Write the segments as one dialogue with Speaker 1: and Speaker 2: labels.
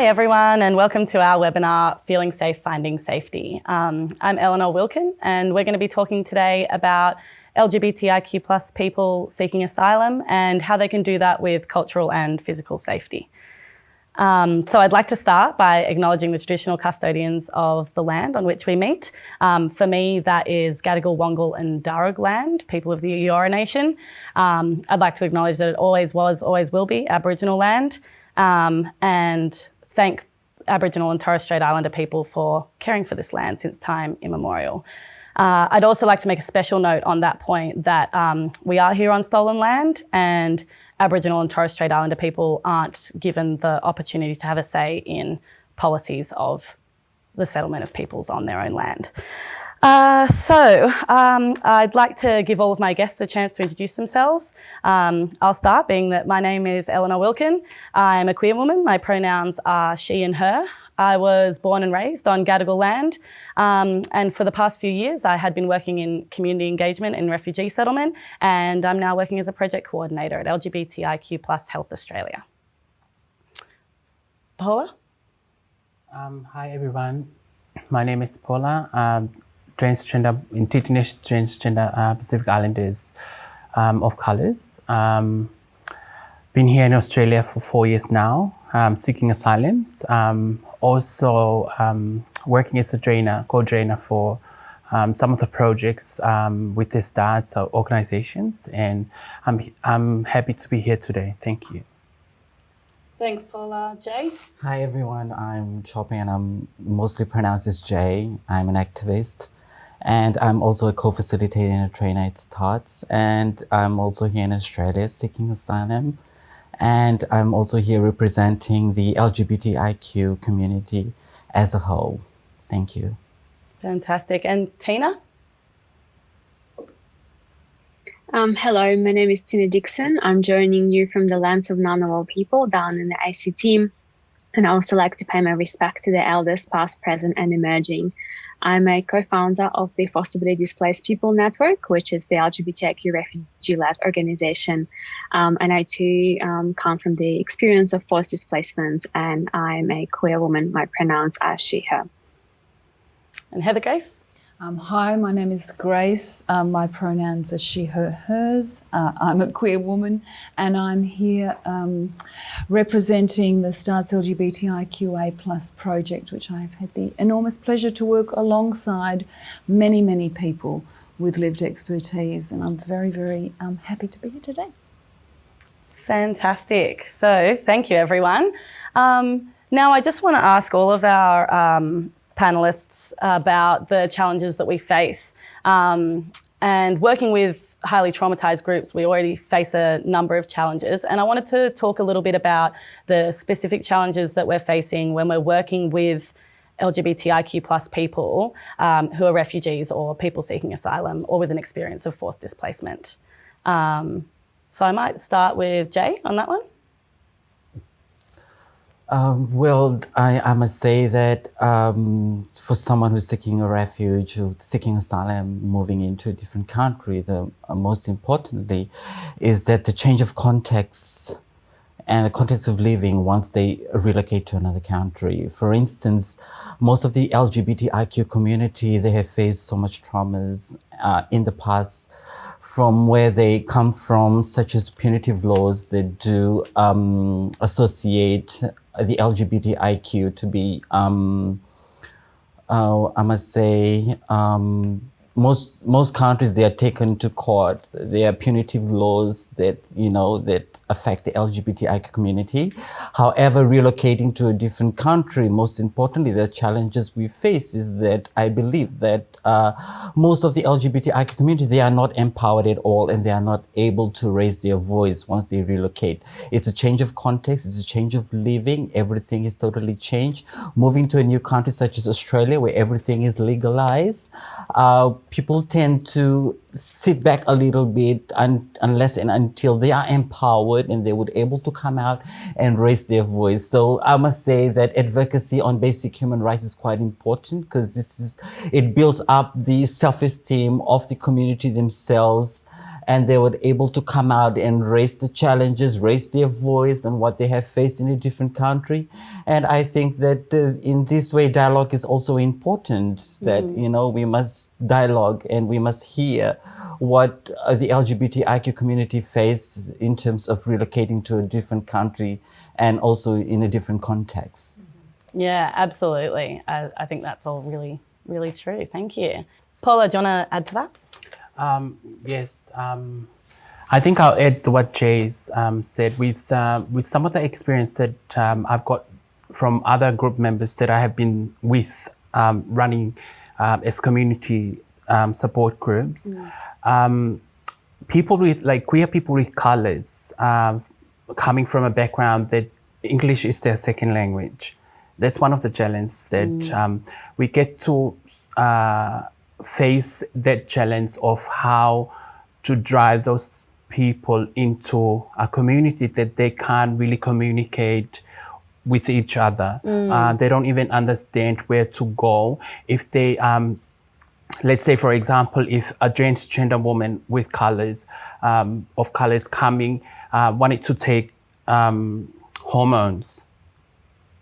Speaker 1: Hi everyone, and welcome to our webinar, Feeling Safe, Finding Safety. I'm Eleanor Wilkin, and we're going to be talking today about LGBTIQ plus people seeking asylum and how they can do that with cultural and physical safety. So I'd like to start by acknowledging the traditional custodians of the land on which we meet. For me, that is Gadigal, Wongal and Darug land, people of the Eora Nation. I'd like to acknowledge that it always was, always will be Aboriginal land. And thank Aboriginal and Torres Strait Islander people for caring for this land since time immemorial. I'd also like to make a special note on that point that we are here on stolen land, and Aboriginal and Torres Strait Islander people aren't given the opportunity to have a say in policies of the settlement of peoples on their own land. I'd like to give all of my guests a chance to introduce themselves. I'll start being that my name is Eleanor Wilkin. I'm a queer woman. My pronouns are she and her. I was born and raised on Gadigal land, and for the past few years I had been working in community engagement in refugee settlement, and I'm now working as a project coordinator at LGBTIQ plus Health Australia. Paula?
Speaker 2: Hi everyone, my name is Paula. Transgender, Indigenous transgender Pacific Islanders of colours. Been here in Australia for 4 years now, seeking asylums. Also working as a co-drainer for some of the projects with the STARS organisations, and I'm happy to be here today. Thank you.
Speaker 1: Thanks, Paula. Jay?
Speaker 3: Hi everyone, I'm Choppy and I'm mostly pronounced as Jay. I'm an activist. And I'm also a co-facilitator and a trainer at STARS. And I'm also here in Australia seeking asylum. And I'm also here representing the LGBTIQ community as a whole. Thank you.
Speaker 1: Fantastic. And Tina?
Speaker 4: Hello, my name is Tina Dixon. I'm joining you from the lands of Ngunnawal people down in the ACT. And I also like to pay my respect to the elders past, present and emerging. I'm a co-founder of the Forcibly Displaced People Network, which is the LGBTIQ refugee-led organization. And I too come from the experience of forced displacement, and I'm a queer woman. My pronouns are she, her.
Speaker 1: And Heather Grace?
Speaker 5: Hi, my name is Grace. My pronouns are she, her, hers. I'm a queer woman, and I'm here representing the STARS LGBTIQA plus project, which I've had the enormous pleasure to work alongside many, many people with lived expertise, and I'm very, very happy to be here today.
Speaker 1: Fantastic. So thank you, everyone. Now I just want to ask all of our panelists about the challenges that we face. And working with highly traumatized groups, we already face a number of challenges. And I wanted to talk a little bit about the specific challenges that we're facing when we're working with LGBTIQ plus people who are refugees or people seeking asylum or with an experience of forced displacement. So I might start with Jay on that one.
Speaker 3: Well, I must say that for someone who's seeking a refuge or seeking asylum, moving into a different country, the most importantly is that the change of context and the context of living once they relocate to another country. For instance, most of the LGBTIQ community, they have faced so much traumas in the past from where they come from, such as punitive laws that do associate the LGBTIQ to be, I must say, most countries, they are taken to court. There are punitive laws that, that affect the LGBTIQ community. However, relocating to a different country, most importantly, the challenges we face is that I believe that most of the LGBTIQ community, they are not empowered at all, and they are not able to raise their voice once they relocate. It's a change of context, it's a change of living, everything is totally changed. Moving to a new country such as Australia, where everything is legalized, people tend to sit back a little bit unless and until they are empowered and they would able to come out and raise their voice. So I must say that advocacy on basic human rights is quite important, because it builds up the self-esteem of the community themselves, and they were able to come out and raise the challenges, raise their voice and what they have faced in a different country. And I think that in this way, dialogue is also important, that, you know, we must dialogue and we must hear what the LGBTIQ community face in terms of relocating to a different country and also in a different context.
Speaker 1: Yeah, absolutely. I think that's all really, really true. Thank you. Paula, do you want to add to that?
Speaker 2: Yes. I think I'll add to what Jay's said with some of the experience that I've got from other group members that I have been with running as community support groups. People with, like, queer people with colors coming from a background that English is their second language. That's one of the challenges that we get to face, that challenge of how to drive those people into a community that they can't really communicate with each other. They don't even understand where to go. If they, let's say, for example, if a transgender woman with colors, of colors coming, wanted to take hormones,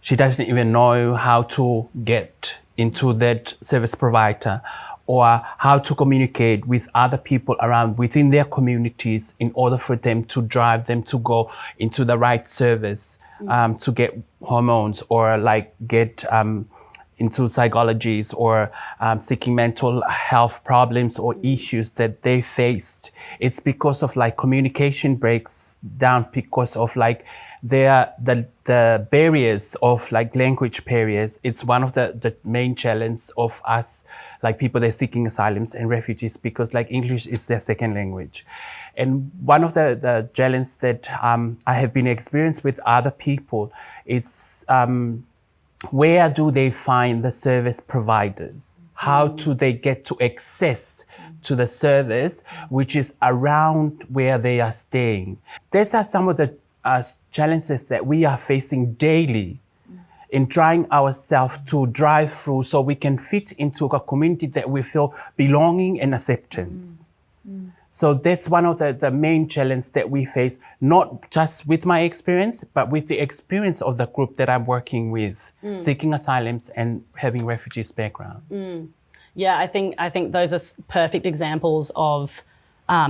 Speaker 2: she doesn't even know how to get into that service provider or how to communicate with other people around within their communities in order for them to drive them to go into the right service to get hormones or like get into psychologies or seeking mental health problems or issues that they faced. It's because of like communication breaks down, because of like the barriers of like language barriers. It's one of the main challenges of us, like people that are seeking asylums and refugees, because like English is their second language. And one of the challenges that I have been experienced with other people is where do they find the service providers? How do they get to access to the service which is around where they are staying? These are some of the challenges that we are facing daily in trying ourselves to drive through so we can fit into a community that we feel belonging and acceptance. So that's one of the main challenges that we face, not just with my experience, but with the experience of the group that I'm working with, seeking asylums and having refugees background.
Speaker 1: Yeah, I think those are perfect examples of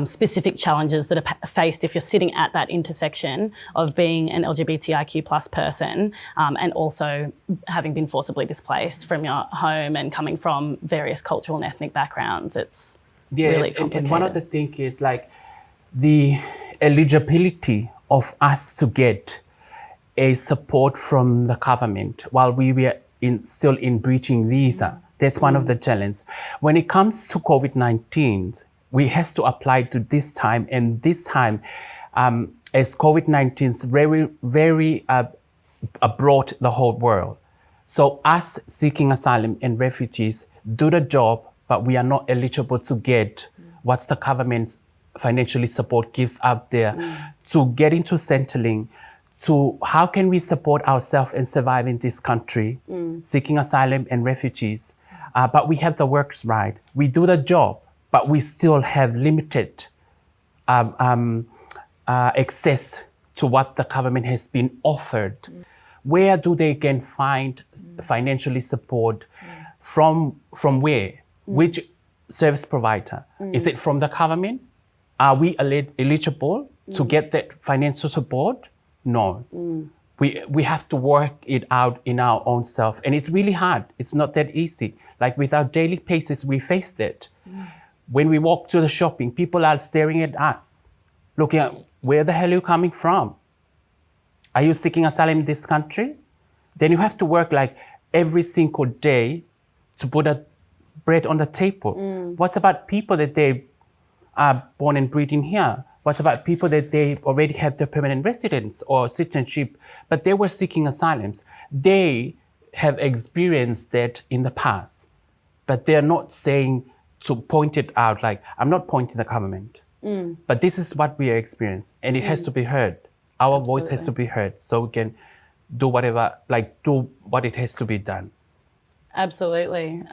Speaker 1: specific challenges that are faced if you're sitting at that intersection of being an LGBTIQ plus person and also having been forcibly displaced from your home and coming from various cultural and ethnic backgrounds. It's really complicated.
Speaker 2: And one of the things is like the eligibility of us to get a support from the government while we were still in breaching visa. That's one of the challenges. When it comes to COVID-19, we have to apply to this time, and this time, as COVID-19 is very abroad the whole world. So us seeking asylum and refugees do the job, but we are not eligible to get what the government financially support gives out there to get into settling, to how can we support ourselves and survive in this country, seeking asylum and refugees. But we have the works right. We do the job, but we still have limited access to what the government has been offered. Where do they can find financially support from where? Which service provider? Is it from the government? Are we eligible to get that financial support? No. We have to work it out in our own self. And it's really hard. It's not that easy. Like with our daily paces, we face that. When we walk to the shopping, people are staring at us, looking at, where the hell are you coming from? Are you seeking asylum in this country? Then you have to work like every single day to put a bread on the table. What's about people that they are born and bred in here? What's about people that they already have their permanent residence or citizenship, but they were seeking asylums? They have experienced that in the past, but they're not saying to point it out, like, I'm not pointing the government, but this is what we experience, and it has to be heard. Our voice has to be heard so we can do whatever, like do what it has to be done.
Speaker 1: Absolutely.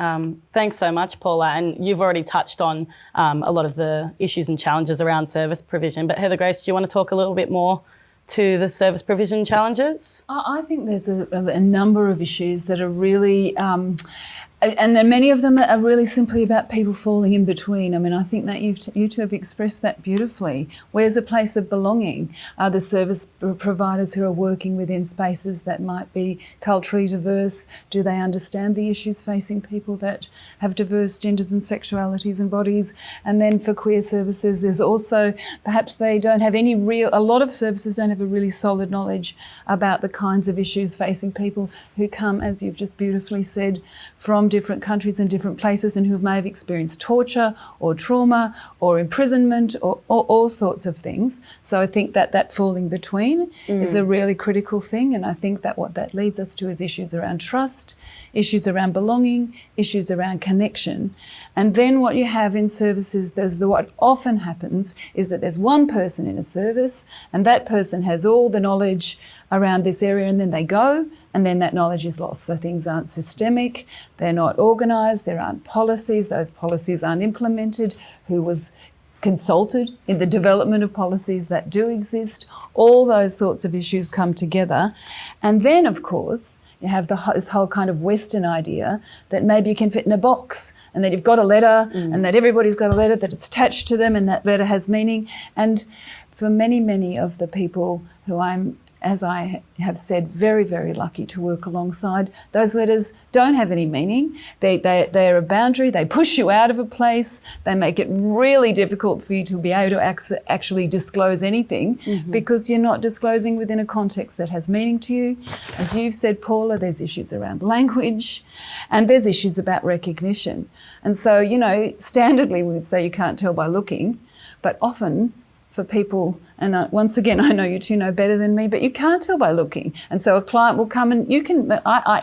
Speaker 1: Thanks so much, Paula. And you've already touched on a lot of the issues and challenges around service provision. But Heather Grace, do you want to talk a little bit more to the service provision challenges?
Speaker 5: I think there's a number of issues that are really, and then many of them are really simply about people falling in between. I mean, I think that you two have expressed that beautifully. Where's a place of belonging? Are the service providers who are working within spaces that might be culturally diverse, do they understand the issues facing people that have diverse genders and sexualities and bodies? And then for queer services, there's also, perhaps they don't have a lot of services don't have a really solid knowledge about the kinds of issues facing people who come, as you've just beautifully said, from different countries and different places, and who may have experienced torture or trauma or imprisonment or all sorts of things. So I think that falling between is a really critical thing, and I think that what that leads us to is issues around trust, issues around belonging, issues around connection. And then what you have in services, what often happens is that there's one person in a service, and that person has all the knowledge around this area, and then they go, and then that knowledge is lost. So things aren't systemic, they're not organised, there aren't policies, those policies aren't implemented, who was consulted in the development of policies that do exist. All those sorts of issues come together. And then, of course, you have this whole kind of Western idea that maybe you can fit in a box, and that you've got a letter, and that everybody's got a letter, that it's attached to them, and that letter has meaning. And for many, many of the people who I'm, as I have said, very, very lucky to work alongside, those letters don't have any meaning. They're a boundary, they push you out of a place, they make it really difficult for you to be able to actually disclose anything, because you're not disclosing within a context that has meaning to you. As you've said, Paula, there's issues around language, and there's issues about recognition. And so, standardly we would say you can't tell by looking, but often for people, and once again, I know you two know better than me, but you can't tell by looking. And so a client will come, and you can,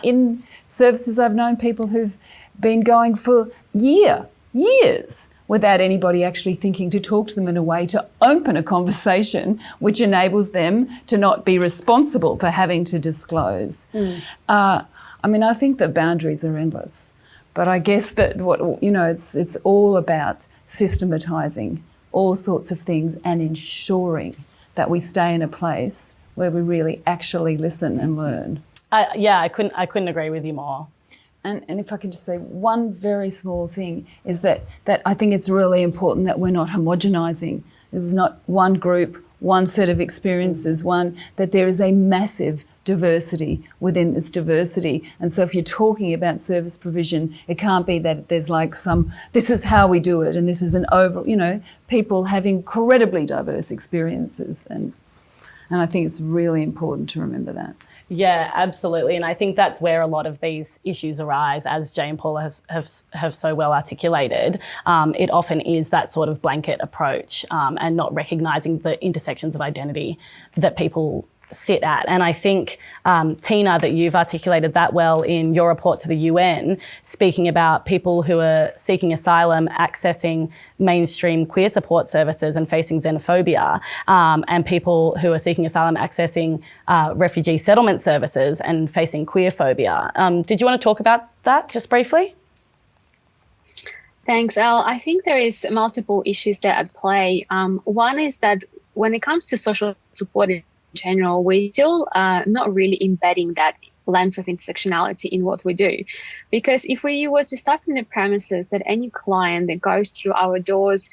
Speaker 5: in services I've known people who've been going for years without anybody actually thinking to talk to them in a way to open a conversation which enables them to not be responsible for having to disclose. I think the boundaries are endless, but I guess that it's all about systematising all sorts of things and ensuring that we stay in a place where we really actually listen and learn.
Speaker 1: I couldn't agree with you more.
Speaker 5: And if I could just say one very small thing is that I think it's really important that we're not homogenising. This is not one group, one set of experiences, that there is a massive diversity within this diversity. And so if you're talking about service provision, it can't be that there's this is how we do it, and this is people have incredibly diverse experiences. And I think it's really important to remember that.
Speaker 1: Yeah, absolutely. And I think that's where a lot of these issues arise, as Jay and Paula have so well articulated. It often is that sort of blanket approach and not recognising the intersections of identity that people sit at. And I think, Tina, that you've articulated that well in your report to the UN, speaking about people who are seeking asylum, accessing mainstream queer support services and facing xenophobia, and people who are seeking asylum, accessing refugee settlement services and facing queer phobia. Did you want to talk about that just briefly?
Speaker 4: Thanks, Elle. I think there is multiple issues there at play. One is that when it comes to social support in general, we're still not really embedding that lens of intersectionality in what we do. Because if we were to start from the premises that any client that goes through our doors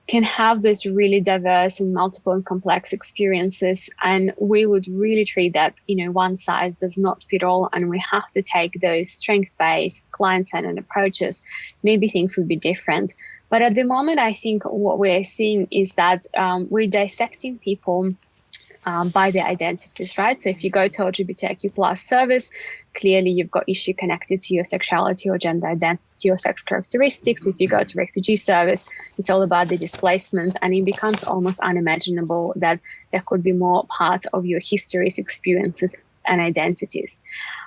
Speaker 4: can have those really diverse and multiple and complex experiences, and we would really treat that, one size does not fit all, and we have to take those strength-based, client-centered approaches, maybe things would be different. But at the moment, I think what we're seeing is that we're dissecting people by their identities, right? So if you go to LGBTIQ plus service, clearly you've got issue connected to your sexuality or gender identity or sex characteristics. If you go to refugee service, it's all about the displacement, and it becomes almost unimaginable that there could be more part of your histories, experiences, and identities.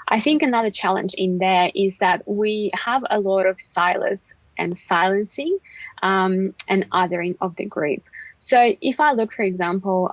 Speaker 4: I think another challenge in there is that we have a lot of silos and silencing and othering of the group. So if I look, for example,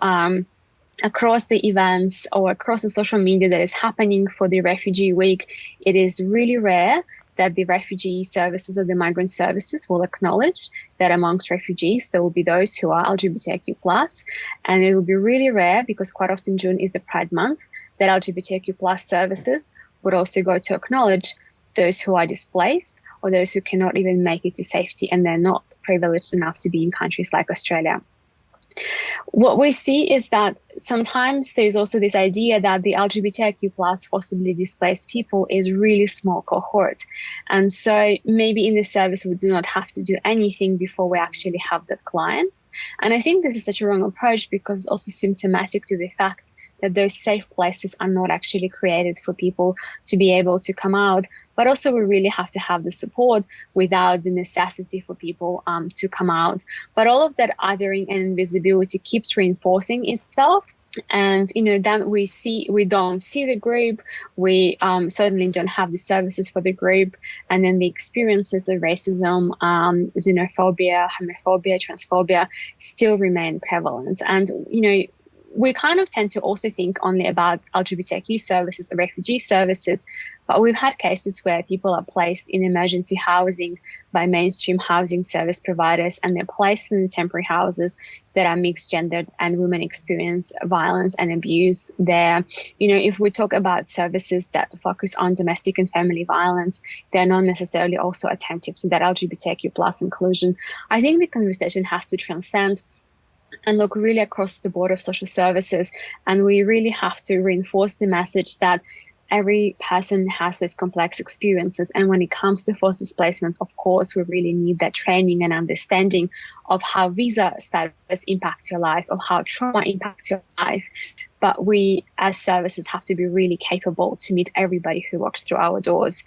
Speaker 4: across the events or across the social media that is happening for the Refugee Week, it is really rare that the refugee services or the migrant services will acknowledge that amongst refugees, there will be those who are LGBTIQ+, and it will be really rare, because quite often June is the Pride Month, that LGBTIQ+ services would also go to acknowledge those who are displaced or those who cannot even make it to safety and they're not privileged enough to be in countries like Australia. What we see is that sometimes there's also this idea that the LGBTIQ+ forcibly displaced people is really small cohort. And so maybe in the service we do not have to do anything before we actually have that client. And I think this is such a wrong approach, because it's also symptomatic to the fact that those safe places are not actually created for people to be able to come out, but also we really have to have the support without the necessity for people to come out. But all of that othering and invisibility keeps reinforcing itself. And, then we don't see the group, we certainly don't have the services for the group, and then the experiences of racism, xenophobia, homophobia, transphobia still remain prevalent. And, we kind of tend to also think only about LGBTIQ services or refugee services, but we've had cases where people are placed in emergency housing by mainstream housing service providers, and they're placed in temporary houses that are mixed gendered, and women experience violence and abuse there. If we talk about services that focus on domestic and family violence, they're not necessarily also attentive to that LGBTIQ+ inclusion. I think the conversation has to transcend and look really across the board of social services. And we really have to reinforce the message that every person has these complex experiences. And when it comes to forced displacement, of course, we really need that training and understanding of how visa status impacts your life, of how trauma impacts your life. But we as services have to be really capable to meet everybody who walks through our doors.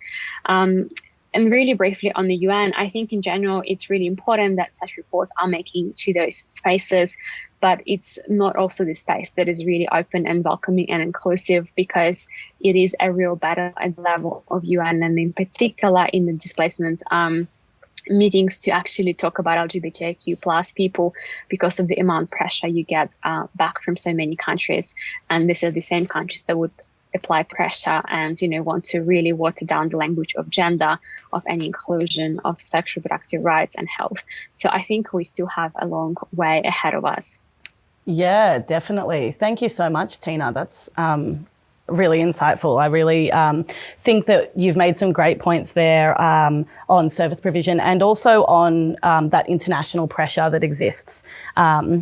Speaker 4: And really briefly on the UN, I think in general, it's really important that such reports are making to those spaces, but it's not also the space that is really open and welcoming and inclusive, because it is a real battle at the level of UN, and in particular in the displacement meetings, to actually talk about LGBTIQ+ people, because of the amount of pressure you get back from so many countries. And these are the same countries that would apply pressure and want to really water down the language of gender, of any inclusion, of sexual reproductive rights and health. So I think we still have a long way ahead of us.
Speaker 1: Yeah, definitely. Thank you so much, Tina. That's really insightful. I really think that you've made some great points there on service provision, and also on that international pressure that exists,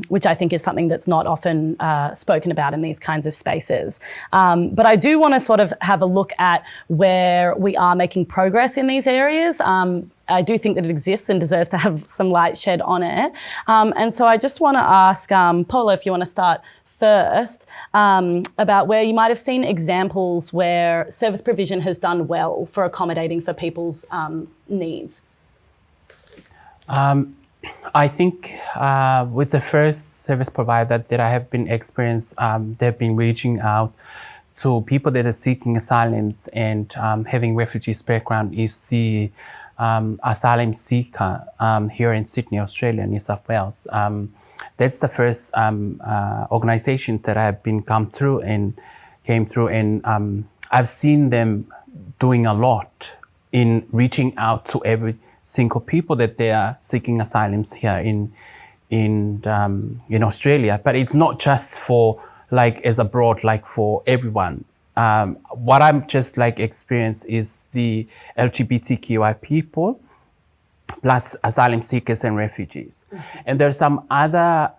Speaker 1: which I think is something that's not often spoken about in these kinds of spaces. But I do want to sort of have a look at where we are making progress in these areas. I do think that it exists and deserves to have some light shed on it. And so I just want to ask Paula, if you want to start first, about where you might have seen examples where service provision has done well for accommodating for people's needs.
Speaker 2: I think with the first service provider that I have been experienced, they've been reaching out to people that are seeking asylums and having refugees background, is the asylum seeker here in Sydney, Australia, New South Wales. That's the first organization that I've came through, and I've seen them doing a lot in reaching out to every single people that they are seeking asylums here in Australia. But it's not just for as abroad, for everyone. What I'm just experience is the LGBTQI people, plus asylum seekers and refugees. Mm-hmm. And there's some other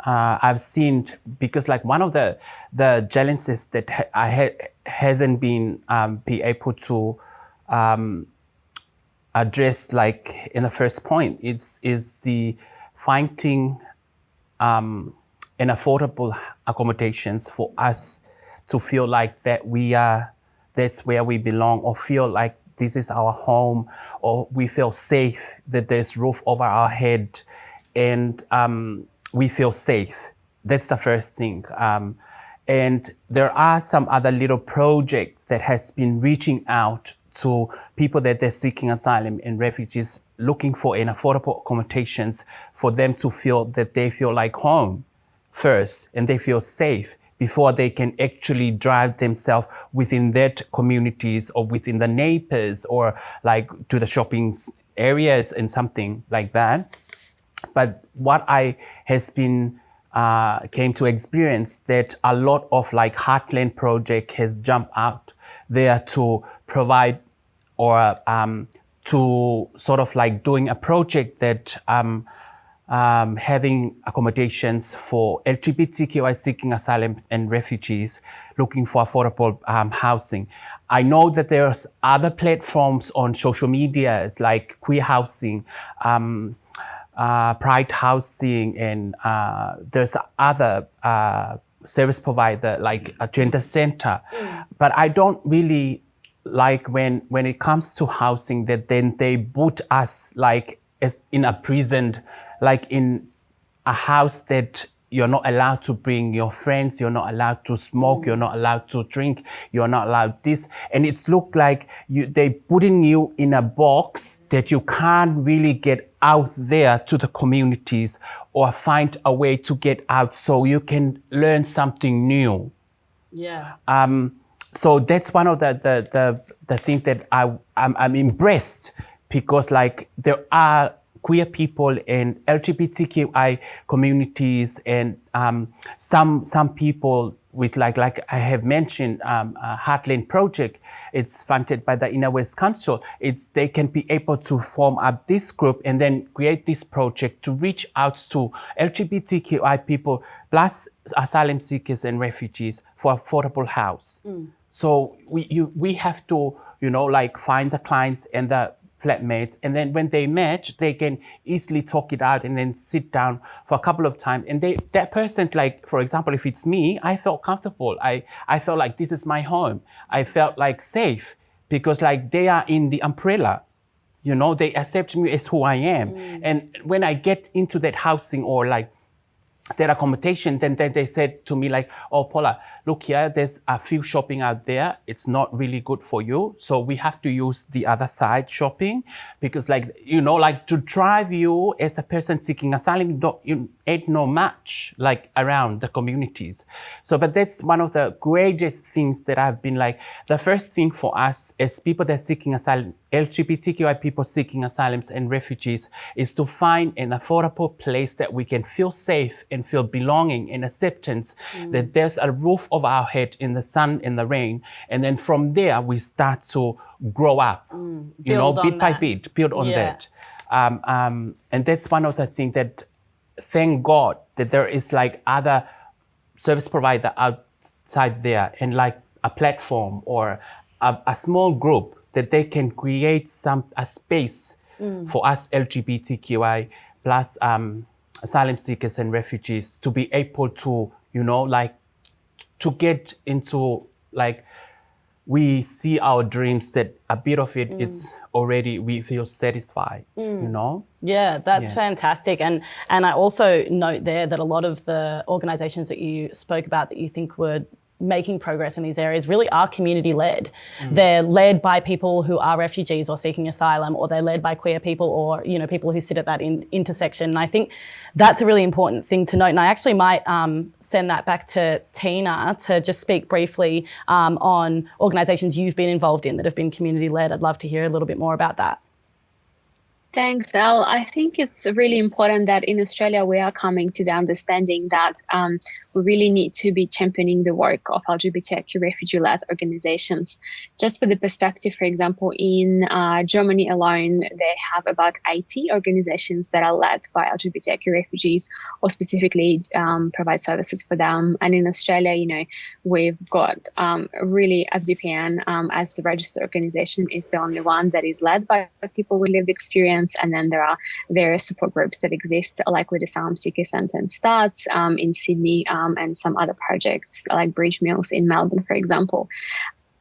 Speaker 2: I've seen, because one of the challenges that hasn't been be able to address in the first point is the finding an affordable accommodations for us to feel that's where we belong, or feel this is our home, or we feel safe, that there's roof over our head, and we feel safe. That's the first thing. And there are some other little projects that has been reaching out to people that they're seeking asylum and refugees, looking for an affordable accommodations for them to feel that they feel like home first, and they feel safe before they can actually drive themselves within that communities or within the neighbors or like to the shopping areas and something like that. But what I has been came to experience that a lot of like Heartland project has jumped out there to provide or to sort of like doing a project that having accommodations for LGBTQI seeking asylum and refugees looking for affordable housing. I know that there's other platforms on social media like Queer Housing, Pride Housing, and there's other service provider like a gender center. But I don't really like when it comes to housing that then they put us like as in a prison, like in a house that you're not allowed to bring your friends, you're not allowed to smoke, you're not allowed to drink, you're not allowed this. And it's looked like they putting you in a box that you can't really get out there to the communities or find a way to get out so you can learn something new.
Speaker 1: Yeah.
Speaker 2: So that's one of the things that I'm impressed, because like there are queer people and LGBTQI communities and some people with like I have mentioned Heartland Project. It's funded by the Inner West Council. They can be able to form up this group and then create this project to reach out to LGBTQI people plus asylum seekers and refugees for affordable house. So we have to like find the clients and the flatmates, and then when they match, they can easily talk it out and then sit down for a couple of times. And that person's like, for example, if it's me, I felt comfortable. I felt like this is my home. I felt like safe because like they are in the umbrella. They accept me as who I am. And when I get into that housing or like their accommodation, then they said to me like, oh, Paula, look here, there's a few shopping out there. It's not really good for you. So we have to use the other side shopping because like, like to drive you as a person seeking asylum, you ain't no much like around the communities. So, but that's one of the greatest things that I've been like, the first thing for us as people that are seeking asylum, LGBTQI people seeking asylums and refugees is to find an affordable place that we can feel safe and feel belonging and acceptance, that there's a roof over our head in the sun, in the rain. And then from there, we start to grow up, bit by bit, build on that. And that's one of the things that, thank God, that there is like other service provider outside there and like a platform or a small group that they can create a space for us LGBTQI plus asylum seekers and refugees to be able to, like to get into like, we see our dreams that a bit of it is already, we feel satisfied,
Speaker 1: Yeah, that's fantastic. And I also note there that a lot of the organisations that you spoke about that you think were making progress in these areas really are community-led. They're led by people who are refugees or seeking asylum, or they're led by queer people or, people who sit at that intersection. And I think that's a really important thing to note. And I actually might send that back to Tina to just speak briefly on organisations you've been involved in that have been community-led. I'd love to hear a little bit more about that.
Speaker 4: Thanks, Elle. I think it's really important that in Australia we are coming to the understanding that we really need to be championing the work of LGBTIQ refugee-led organizations. Just for the perspective, for example, in Germany alone, they have about 80 organizations that are led by LGBTIQ refugees or specifically provide services for them. And in Australia, we've got really FDPN as the registered organization is the only one that is led by people with lived experience. And then there are various support groups that exist, like with Asylum Seeker Centre and Starts in Sydney, and some other projects like Bridge Mills in Melbourne, for example.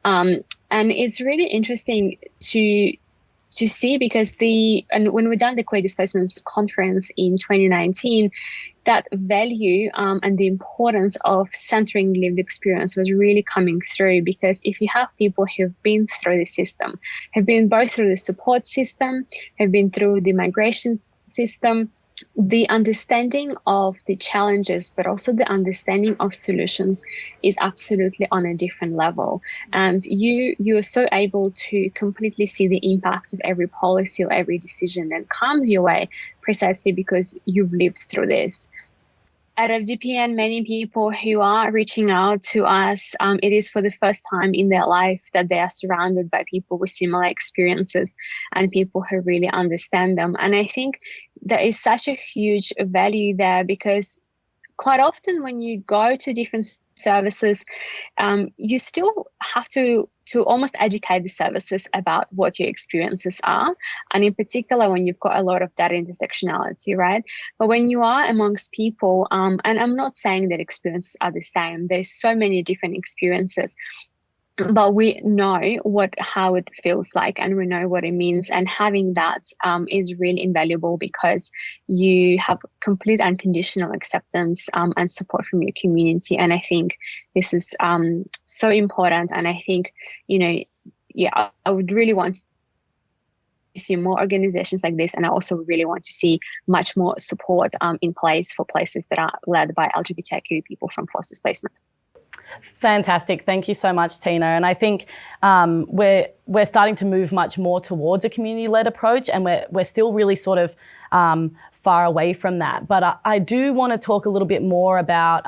Speaker 4: And it's really interesting to see because when we done the Queer Displacement Conference in 2019, that value and the importance of centering lived experience was really coming through, because if you have people who've been through the system, have been both through the support system, have been through the migration system, the understanding of the challenges, but also the understanding of solutions is absolutely on a different level. And you're so able to completely see the impact of every policy or every decision that comes your way precisely because you've lived through this. At FDPN, many people who are reaching out to us, it is for the first time in their life that they are surrounded by people with similar experiences and people who really understand them. And I think there is such a huge value there, because quite often when you go to different services, you still have to almost educate the services about what your experiences are. And in particular, when you've got a lot of that intersectionality, right? But when you are amongst people, and I'm not saying that experiences are the same, there's so many different experiences, but we know how it feels like, and we know what it means. And having that is really invaluable, because you have complete unconditional acceptance and support from your community. And I think this is so important. And I think, I would really want to see more organizations like this. And I also really want to see much more support in place for places that are led by LGBTIQ people from forced displacement.
Speaker 1: Fantastic. Thank you so much, Tina. And I think we're starting to move much more towards a community-led approach, and we're still really sort of far away from that. But I do want to talk a little bit more about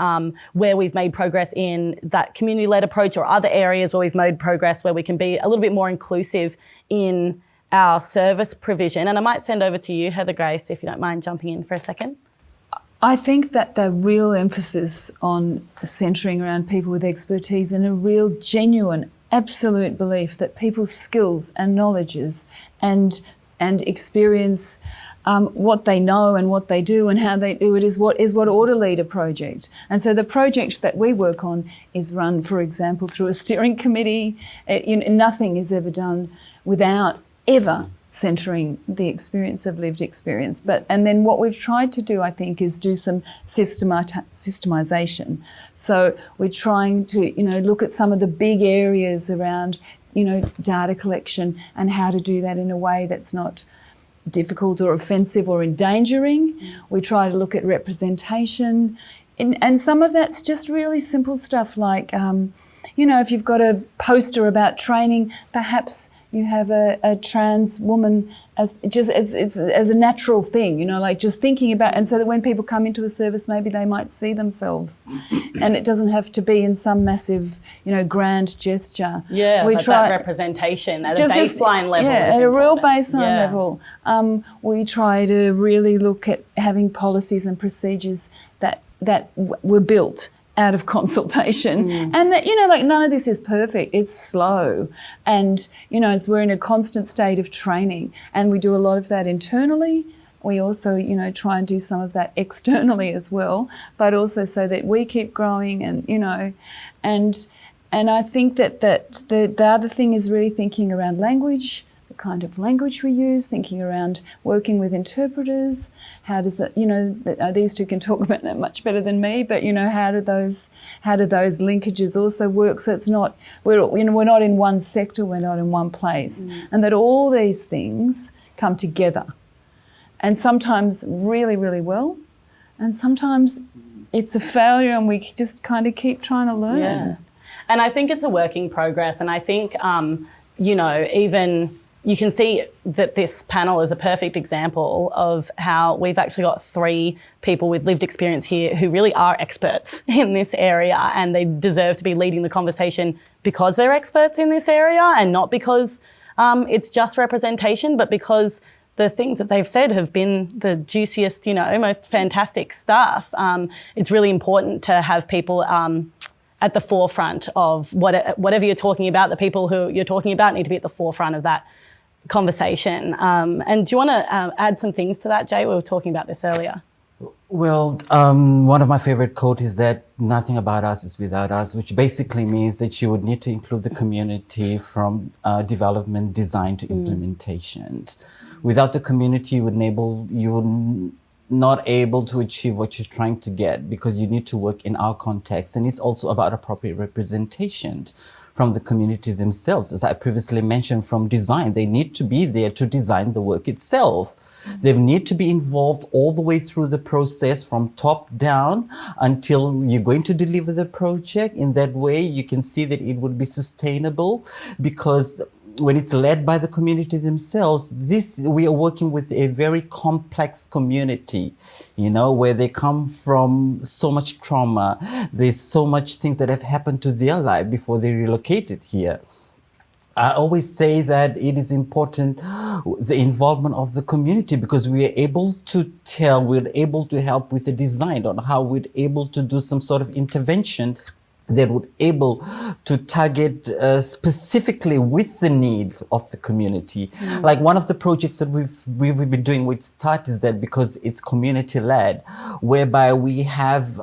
Speaker 1: where we've made progress in that community-led approach, or other areas where we've made progress where we can be a little bit more inclusive in our service provision. And I might send over to you, Heather Grace, if you don't mind jumping in for a second.
Speaker 5: I think that the real emphasis on centering around people with expertise and a real genuine, absolute belief that people's skills and knowledges and experience what they know and what they do and how they do it is what ought to lead a project. And so the project that we work on is run, for example, through a steering committee. Nothing is ever done without ever centering the experience of lived experience. And then what we've tried to do, I think, is do some systemization. So we're trying to, look at some of the big areas around, data collection, and how to do that in a way that's not difficult or offensive or endangering. We try to look at representation. And some of that's just really simple stuff like, if you've got a poster about training, perhaps you have a trans woman as a natural thing, like just thinking about, and so that when people come into a service, maybe they might see themselves, and it doesn't have to be in some massive, grand gesture.
Speaker 1: Yeah, we try that representation at a baseline level.
Speaker 5: Yeah, at a real baseline level. We try to really look at having policies and procedures that were built out of consultation, and that none of this is perfect. It's slow, and as we're in a constant state of training, and we do a lot of that internally. We also try and do some of that externally as well, but also so that we keep growing, and and I think that the other thing is really thinking around language, the kind of language we use, thinking around working with interpreters. How does it, these two can talk about that much better than me, but how do those linkages also work? So it's not, we're not in one sector, we're not in one place, and that all these things come together, and sometimes really, really well, and sometimes it's a failure, and we just kind of keep trying to learn.
Speaker 1: Yeah. And I think it's a work in progress, and I think even you can see that this panel is a perfect example of how we've actually got 3 people with lived experience here who really are experts in this area, and they deserve to be leading the conversation because they're experts in this area, and not because it's just representation, but because the things that they've said have been the juiciest, most fantastic stuff. It's really important to have people at the forefront of whatever you're talking about. The people who you're talking about need to be at the forefront of that conversation. And do you want to add some things to that, Jay? We were talking about this earlier.
Speaker 3: Well, one of my favorite quotes is that nothing about us is without us, which basically means that you would need to include the community from development, design to implementation. Without the community, you would not able to achieve what you're trying to get, because you need to work in our context. And it's also about appropriate representation. from the community themselves. As I previously mentioned, from design, they need to be there to design the work itself. They need to be involved all the way through the process from top down until you're going to deliver the project. In that way, you can see that it would be sustainable, because when it's led by the community themselves, we are working with a very complex community, where they come from so much trauma. There's so much things that have happened to their life before they relocated here. I always say that it is important, the involvement of the community, because we are able to we're able to help with the design on how we're able to do some sort of intervention that would able to target specifically with the needs of the community. Like one of the projects that we've been doing with START is that, because it's community-led, whereby we have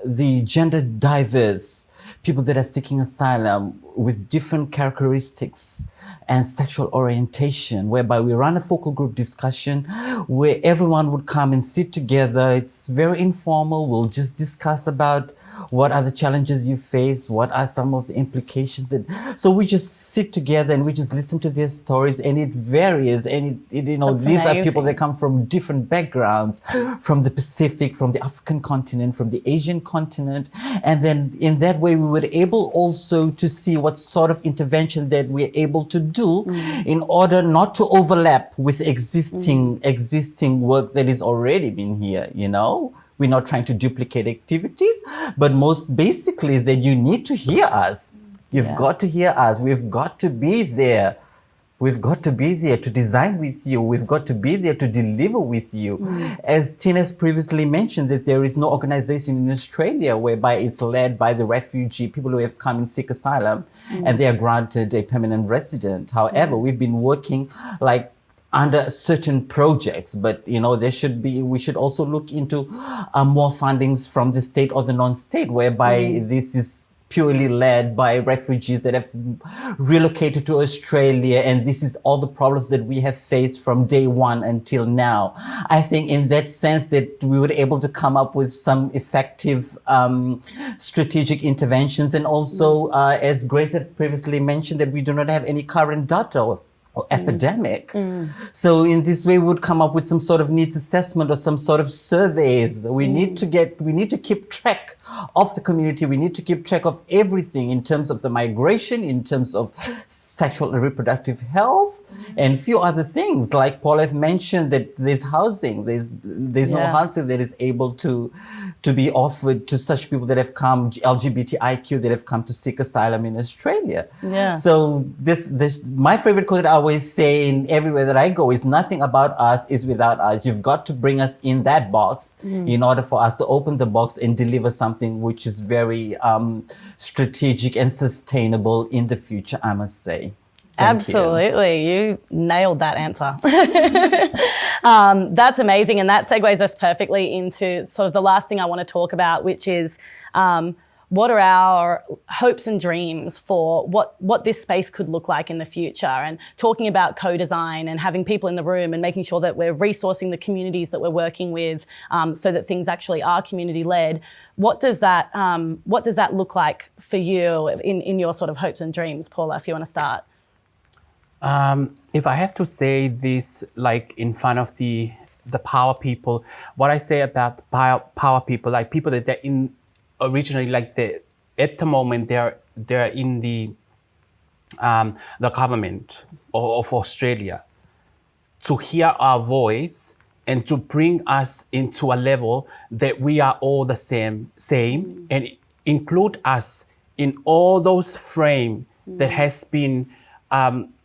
Speaker 3: the gender diverse people that are seeking asylum with different characteristics and sexual orientation, whereby we run a focal group discussion where everyone would come and sit together. It's very informal. We'll just discuss about what are the challenges you face, what are some of the implications so we just sit together and we just listen to their stories, and it varies. And these are people that come from different backgrounds, from the Pacific, from the African continent, from the Asian continent. And then in that way, we were able also to see what sort of intervention that we're able to do in order not to overlap with existing work that is already been here, We're not trying to duplicate activities, but most basically is that you need to hear us. You've got to hear us. We've got to be there. We've got to be there to design with you. We've got to be there to deliver with you. As Tina's previously mentioned, that there is no organization in Australia whereby it's led by the refugee, people who have come and seek asylum, and they are granted a permanent resident. However, we've been working under certain projects, but we should also look into more fundings from the state or the non-state, whereby this is purely led by refugees that have relocated to Australia, and this is all the problems that we have faced from day one until now. I think in that sense that we were able to come up with some effective strategic interventions, and also as Grace had previously mentioned, that we do not have any current data or epidemic. So in this way, we would come up with some sort of needs assessment or some sort of surveys. We need to keep track of the community. We need to keep track of everything in terms of the migration, in terms of sexual and reproductive health, and a few other things. Like Paula have mentioned, that there's housing. There's no housing that is able to be offered to such people that have come, LGBTIQ, that have come to seek asylum in Australia. So this my favorite quote that I always say in everywhere that I go is, nothing about us is without us. You've got to bring us in that box in order for us to open the box and deliver something which is very strategic and sustainable in the future, I must say.
Speaker 1: Absolutely. You nailed that answer. That's amazing. And that segues us perfectly into sort of the last thing I want to talk about, which is what are our hopes and dreams for what this space could look like in the future, and talking about co-design and having people in the room and making sure that we're resourcing the communities that we're working with, so that things actually are community-led. What does that look like for you in your sort of hopes and dreams, Paula, if you want to start?
Speaker 2: If I have to say this, like in front of the power people, what I say about power people, like people that they're in originally, like at the moment they're in the government of Australia, to hear our voice and to bring us into a level that we are all the same, and include us in all those frame that has been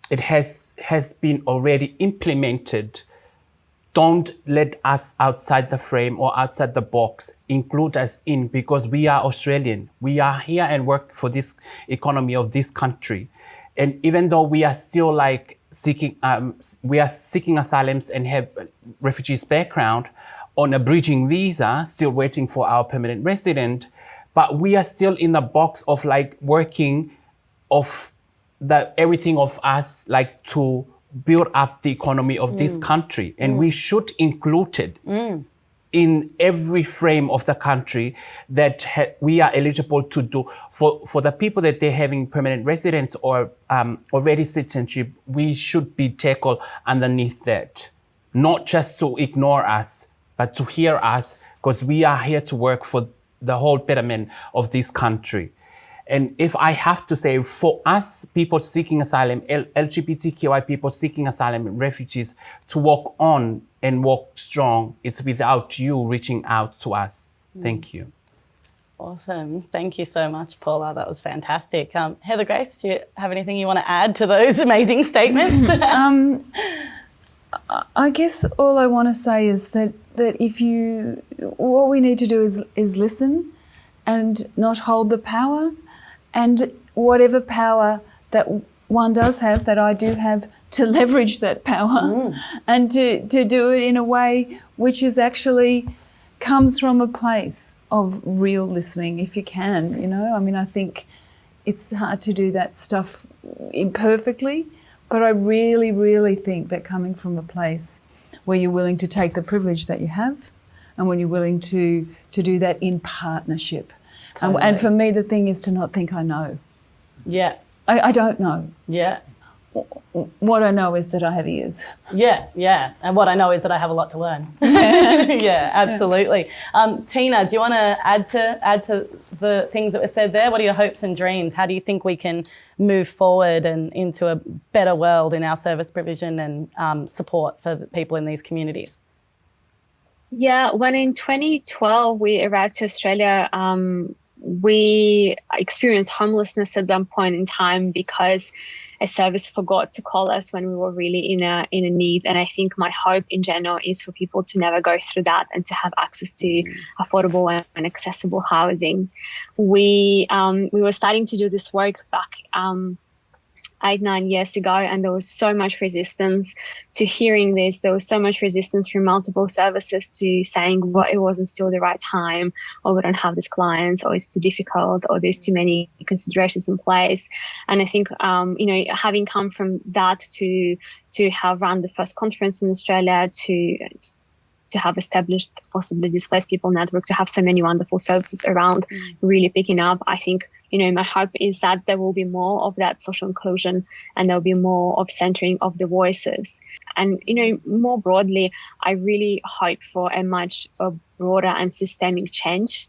Speaker 2: it has been already implemented. Don't let us outside the frame or outside the box. Include us in, because we are Australian. We are here and work for this economy of this country. And even though we are still like seeking asylums and have refugees background on a bridging visa, still waiting for our permanent resident, but we are still in the box of like working of everything of us, like to build up the economy of this country, and we should include it. in every frame of the country that we are eligible to do. For the people that they're having permanent residence or already citizenship, we should be tackled underneath that. Not just to ignore us, but to hear us, because we are here to work for the whole betterment of this country. And if I have to say, for us, people seeking asylum, LGBTQI people seeking asylum and refugees, to walk on and walk strong, it's without you reaching out to us. Thank you.
Speaker 1: Awesome. Thank you so much, Paula. That was fantastic. Heather Grace, do you have anything you want to add to those amazing statements?
Speaker 5: I guess all I want to say is that what we need to do is listen and not hold the power, and whatever power that one does have, that I do have, to leverage that power and to do it in a way which is actually comes from a place of real listening, if you can, I mean, I think it's hard to do that stuff imperfectly, but I really, really think that coming from a place where you're willing to take the privilege that you have, and when you're willing to do that in partnership. Totally. And for me, the thing is to not think I know.
Speaker 1: Yeah.
Speaker 5: I don't know.
Speaker 1: Yeah.
Speaker 5: What I know is that I have ears.
Speaker 1: Yeah. And what I know is that I have a lot to learn. Yeah, absolutely. Tina, do you want to add to the things that were said there? What are your hopes and dreams? How do you think we can move forward and into a better world in our service provision and support for the people in these communities?
Speaker 4: Yeah, when in 2012 we arrived to Australia, we experienced homelessness at some point in time because a service forgot to call us when we were really in a need. And I think my hope in general is for people to never go through that and to have access to affordable and accessible housing. We were starting to do this work back 8-9 years ago, and there was so much resistance to hearing this. There was so much resistance from multiple services to saying, well, it wasn't still the right time, or we don't have these clients, or it's too difficult, or there's too many considerations in place. And I think, having come from that to have run the first conference in Australia, to have established forcibly displaced people network, to have so many wonderful services around really picking up, I think, my hope is that there will be more of that social inclusion, and there'll be more of centering of the voices. And, more broadly, I really hope for a much broader and systemic change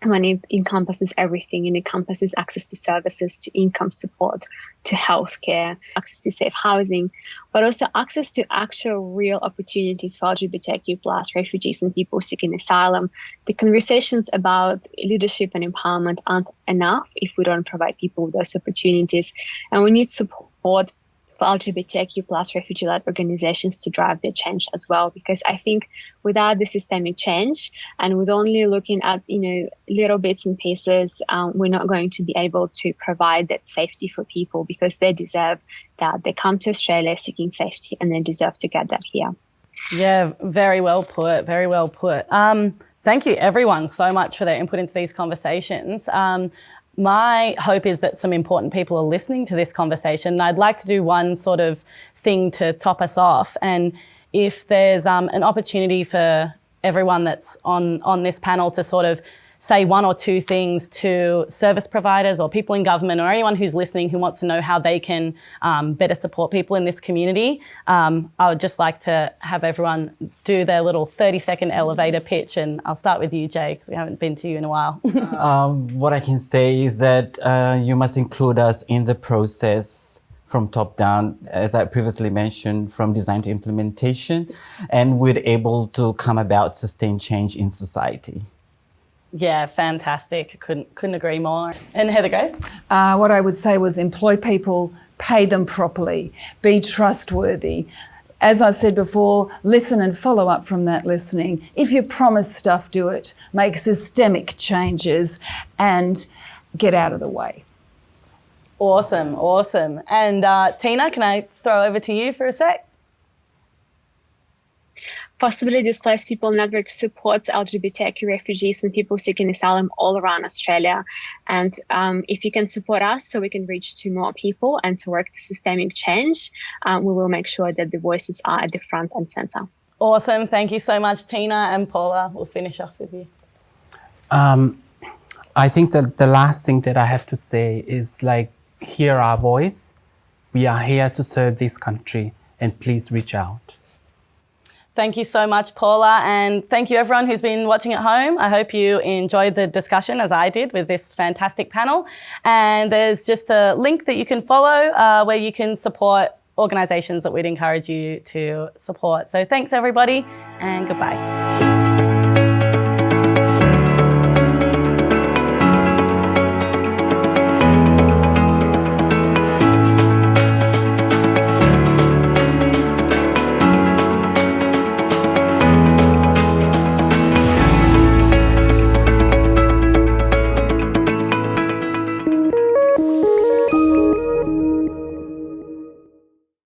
Speaker 4: when it encompasses everything. It encompasses access to services, to income support, to healthcare, access to safe housing, but also access to actual real opportunities for LGBTIQ plus refugees and people seeking asylum. The conversations about leadership and empowerment aren't enough if we don't provide people with those opportunities. And we need support for LGBTIQ plus refugee-led organizations to drive their change as well. Because I think without the systemic change, and with only looking at, little bits and pieces, we're not going to be able to provide that safety for people, because they deserve that. They come to Australia seeking safety, and they deserve to get that here.
Speaker 1: Yeah, very well put, very well put. Thank you everyone so much for their input into these conversations. My hope is that some important people are listening to this conversation. I'd like to do one sort of thing to top us off. And if there's an opportunity for everyone that's on this panel to sort of say one or two things to service providers or people in government or anyone who's listening who wants to know how they can better support people in this community, I would just like to have everyone do their little 30-second elevator pitch. And I'll start with you, Jay, because we haven't been to you in a while.
Speaker 3: What I can say is that you must include us in the process from top down, as I previously mentioned, from design to implementation, and we're able to come about sustained change in society.
Speaker 1: Yeah, fantastic. Couldn't agree more. And Heather Grace?
Speaker 5: What I would say was employ people, pay them properly, be trustworthy. As I said before, listen and follow up from that listening. If you promise stuff, do it. Make systemic changes and get out of the way.
Speaker 1: Awesome. And Tina, can I throw over to you for a sec?
Speaker 4: Forcibly Displaced People Network supports LGBTIQ refugees and people seeking asylum all around Australia. And if you can support us so we can reach to more people and to work to systemic change, we will make sure that the voices are at the front and centre.
Speaker 1: Awesome. Thank you so much, Tina and Paula. We'll finish off with you.
Speaker 2: I think that the last thing that I have to say is like, hear our voice. We are here to serve this country, and please reach out.
Speaker 1: Thank you so much, Paula, and thank you everyone who's been watching at home. I hope you enjoyed the discussion as I did with this fantastic panel. And there's just a link that you can follow where you can support organisations that we'd encourage you to support. So thanks everybody, and goodbye.